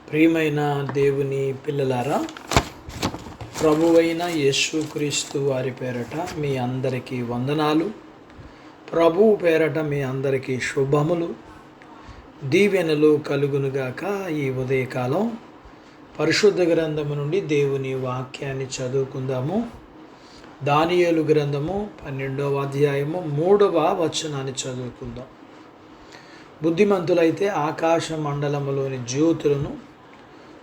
ప్రియమైన దేవుని పిల్లలారా, ప్రభువైన యేసుక్రీస్తు వారి పేరట మీ అందరికీ వందనాలు. ప్రభువు పేరట మీ అందరికీ శుభములు, దీవెనలు కలుగునుగాక. ఈ ఉదయకాలం పరిశుద్ధ గ్రంథము నుండి దేవుని వాక్యాన్ని చదువుకుందాము. దానియేలు గ్రంథము 12వ అధ్యాయము 3వ వచనాన్ని చదువుకుందాం. బుద్ధిమంతులైతే ఆకాశ మండలములోని జ్యోతులను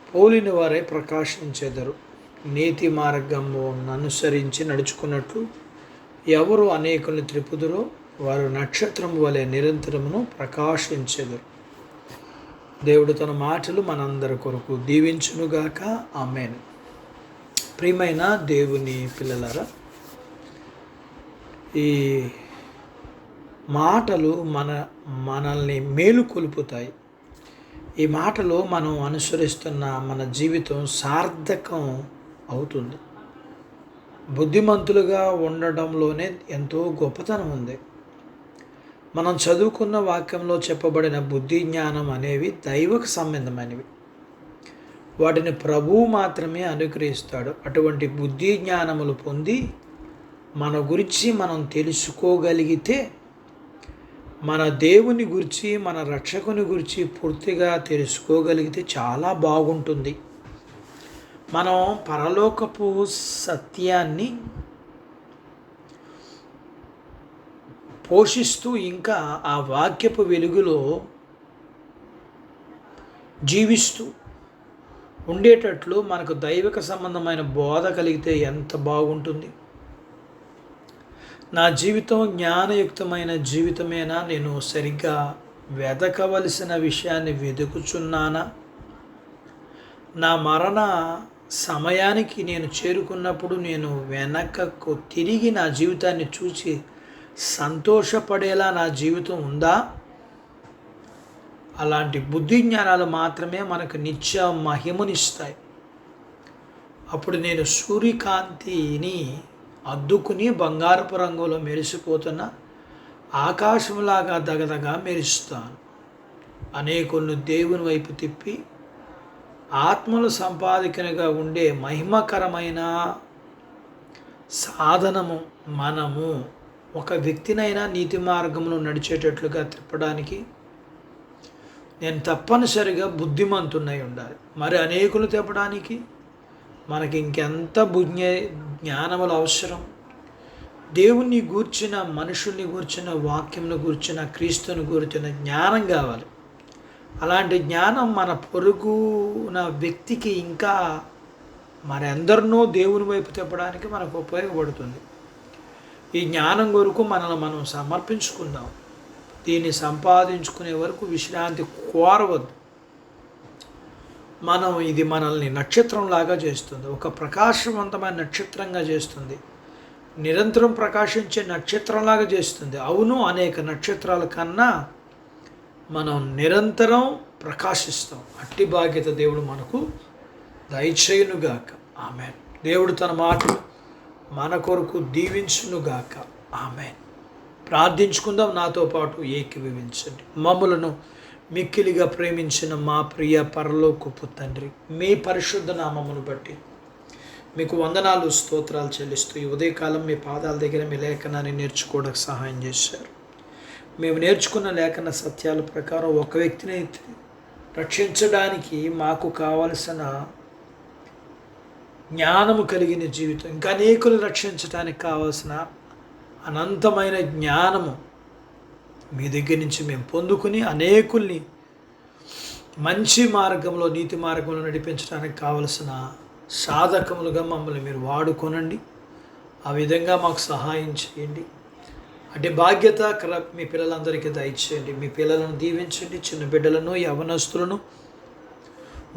పోలిన వారే ప్రకాశించెదరు. నీతి మార్గము అనుసరించి నడుచుకున్నట్లు ఎవరు అనేకుల్ని త్రిపుదురో వారు నక్షత్రము వలె నిరంతరమును ప్రకాశించెదరు. దేవుడు తన మాటలు మనందరి కొరకు దీవించునుగాక. ఆమేన్. ప్రియమైన దేవుని పిల్లలారా, ఈ మాటలు మనల్ని మేలుకొలుపుతాయి. ఈ మాటలు మనం అనుసరిస్తున్న మన జీవితం సార్థకం అవుతుంది. బుద్ధిమంతులుగా ఉండడంలోనే ఎంతో గొప్పతనం ఉంది. మనం చదువుకున్న వాక్యంలో చెప్పబడిన బుద్ధి జ్ఞానం అనేవి దైవకు సంబంధమైనవి. వాటిని ప్రభువు మాత్రమే అనుగ్రహిస్తాడు. అటువంటి బుద్ధి జ్ఞానములు పొంది మన గురించి మనం తెలుసుకోగలిగితే, మన దేవుని గురించి, మన రక్షకుని గురించి పూర్తిగా తెలుసుకోగలిగితే చాలా బాగుంటుంది. మనం పరలోకపు సత్యాన్ని పోషిస్తూ ఇంకా ఆ వాక్యపు వెలుగులో జీవిస్తూ ఉండేటట్లు మనకు దైవిక సంబంధమైన బోధ కలిగితే ఎంత బాగుంటుంది. నా జీవితం జ్ఞానయుక్తమైన జీవితమేనా? నేను సరిగ్గా వెదకవలసిన విషయాన్ని వెతుకుచున్నానా? నా మరణ సమయానికి నేను చేరుకున్నప్పుడు నేను వెనకకు తిరిగి నా జీవితాన్ని చూసి సంతోషపడేలా నా జీవితం ఉందా? అలాంటి బుద్ధి జ్ఞానాలు మాత్రమే మనకు నిత్య మహిమనిస్తాయి. అప్పుడు నేను సూర్యకాంతిని అద్దుకుని బంగారపు రంగులో మెరిసిపోతున్న ఆకాశంలాగా దగదగా మెరుస్తాను. అనేకులను దేవుని వైపు తిప్పి ఆత్మలు సంపాదికనగా ఉండే మహిమకరమైన సాధనము మనము. ఒక వ్యక్తినైనా నీతి మార్గంలో నడిచేటట్లుగా తిప్పడానికి నేను తప్పనిసరిగా బుద్ధిమంతున్నై ఉండాలి. మరి అనేకులు తిప్పడానికి మనకి ఇంకెంత జ్ఞానములు అవసరం. దేవుణ్ణి గూర్చిన, మనుషుల్ని గూర్చిన, వాక్యంను గూర్చిన, క్రీస్తుని గూర్చిన జ్ఞానం కావాలి. అలాంటి జ్ఞానం మన పొరుగున వ్యక్తికి ఇంకా మరెందరినో దేవుని వైపు తిప్పడానికి మనకు ఉపయోగపడుతుంది. ఈ జ్ఞానం కొరకు మనల్ని మనం సమర్పించుకుందాం. దీన్ని సంపాదించుకునే వరకు విశ్రాంతి కోరవద్దు. ఇది మనల్ని నక్షత్రంలాగా చేస్తుంది. ఒక ప్రకాశవంతమైన నక్షత్రంగా చేస్తుంది. నిరంతరం ప్రకాశించే నక్షత్రంలాగా చేస్తుంది. అవును, అనేక నక్షత్రాల కన్నా మనం నిరంతరం ప్రకాశిస్తాం. అట్టి భాగ్యత దేవుడు మనకు దయచేయునుగాక. ఆమేన్. దేవుడు తన మాటలు మన కొరకు దీవించునుగాక. ఆమేన్. ప్రార్థించుకుందాం. నాతో పాటు ఏకీభవించండి. మమ్ములను మిక్కిలిగా ప్రేమించిన మా ప్రియ పరలోకపు తండ్రి, మీ పరిశుద్ధ నామమును బట్టి మీకు వందనాలు, స్తోత్రాలు చెల్లిస్తూ ఈ ఉదయకాలం మీ పాదాల దగ్గర మీ లేఖనాన్ని నేర్చుకోవడానికి సహాయం చేశారు. మేము నేర్చుకున్న లేఖన సత్యాల ప్రకారం ఒక వ్యక్తిని రక్షించడానికి మాకు కావలసిన జ్ఞానము కలిగిన జీవితం, ఇంకా అనేకులు రక్షించడానికి కావలసిన అనంతమైన జ్ఞానము మీ దగ్గర నుంచి మేము పొందుకుని అనేకుల్ని మంచి మార్గంలో, నీతి మార్గంలో నడిపించడానికి కావలసిన సాధకములుగా మమ్మల్ని మీరు వాడుకోనండి. ఆ విధంగా మాకు సహాయం చేయండి. అంటే బాధ్యత మీ పిల్లలందరికీ దయచేయండి. మీ పిల్లలను దీవించండి. చిన్న బిడ్డలను, యవనస్తులను,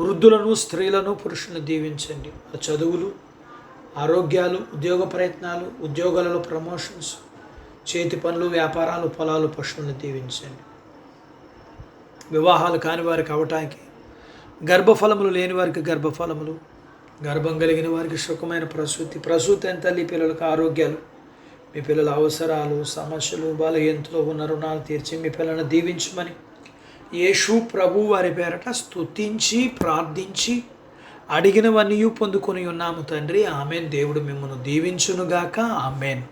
వృద్ధులను, స్త్రీలను, పురుషులను దీవించండి. ఆ చదువులు, ఆరోగ్యాలు, ఉద్యోగ ప్రయత్నాలు, ఉద్యోగాలలో ప్రమోషన్స్, చేతి పనులు, వ్యాపారాలు, పొలాలు, పశువులను దీవించండి. వివాహాలు కాని వారికి అవటానికి, గర్భఫలములు లేని వారికి గర్భఫలములు, గర్భం కలిగిన వారికి సుఖమైన ప్రసూతి అయిన తల్లి పిల్లలకు ఆరోగ్యాలు, మీ పిల్లల అవసరాలు, సమస్యలు, బలహీనతలో ఉన్న రుణాలు తీర్చి మీ పిల్లలను దీవించమని యేసు ప్రభు వారి పేరట స్తుతించి ప్రార్థించి అడిగినవన్నీ పొందుకొని ఉన్నాము తండ్రి. ఆమెన్. దేవుడు మిమ్మల్ని దీవించునుగాక. ఆమెన్.